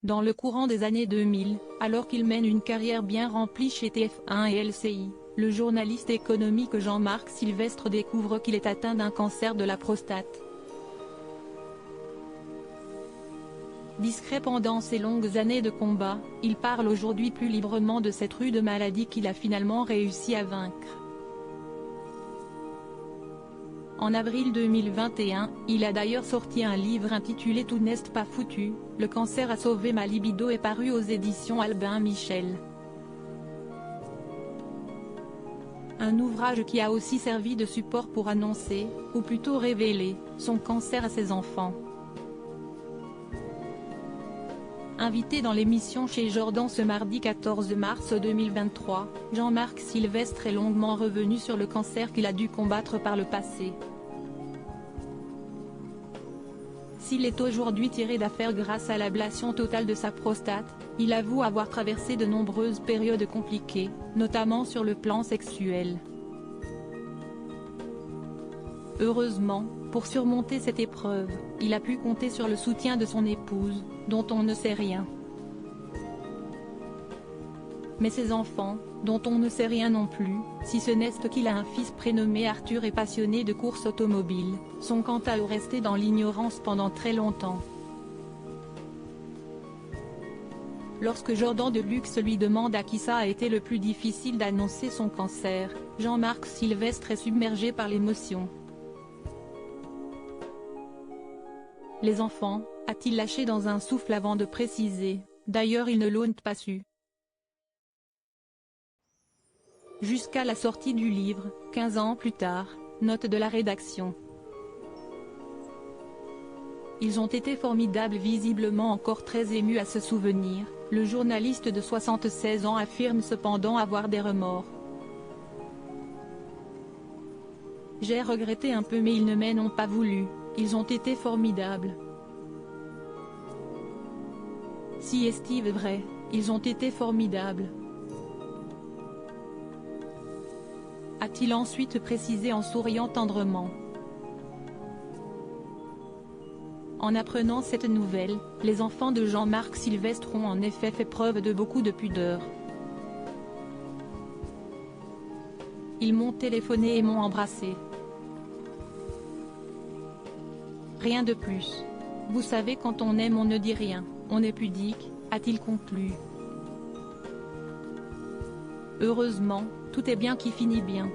Dans le courant des années 2000, alors qu'il mène une carrière bien remplie chez TF1 et LCI, le journaliste économique Jean-Marc Sylvestre découvre qu'il est atteint d'un cancer de la prostate. Discret pendant ses longues années de combat, il parle aujourd'hui plus librement de cette rude maladie qu'il a finalement réussi à vaincre. En avril 2021, il a d'ailleurs sorti un livre intitulé Tout n'est pas foutu, le cancer a sauvé ma libido et paru aux éditions Albin Michel. Un ouvrage qui a aussi servi de support pour annoncer, ou plutôt révéler, son cancer à ses enfants. Invité dans l'émission Chez Jordan ce mardi 14 mars 2023, Jean-Marc Sylvestre est longuement revenu sur le cancer qu'il a dû combattre par le passé. S'il est aujourd'hui tiré d'affaire grâce à l'ablation totale de sa prostate, il avoue avoir traversé de nombreuses périodes compliquées, notamment sur le plan sexuel. Heureusement, pour surmonter cette épreuve, il a pu compter sur le soutien de son épouse, dont on ne sait rien. Mais ses enfants, dont on ne sait rien non plus, si ce n'est qu'il a un fils prénommé Arthur et passionné de course automobile, sont quant à eux restés dans l'ignorance pendant très longtemps. Lorsque Jordan de Luxe lui demande à qui ça a été le plus difficile d'annoncer son cancer, Jean-Marc Sylvestre est submergé par l'émotion. Les enfants, a-t-il lâché dans un souffle avant de préciser, d'ailleurs ils ne l'ont pas su. Jusqu'à la sortie du livre, 15 ans plus tard, note de la rédaction. Ils ont été formidables. Visiblement encore très ému à ce souvenir, le journaliste de 76 ans affirme cependant avoir des remords. J'ai regretté un peu mais ils ne m'en ont pas voulu, ils ont été formidables. Si est-il vrai, ils ont été formidables. A-t-il ensuite précisé en souriant tendrement. En apprenant cette nouvelle, les enfants de Jean-Marc Sylvestre ont en effet fait preuve de beaucoup de pudeur. Ils m'ont téléphoné et m'ont embrassé. Rien de plus. Vous savez quand on aime on ne dit rien, on est pudique, a-t-il conclu. Heureusement, tout est bien qui finit bien.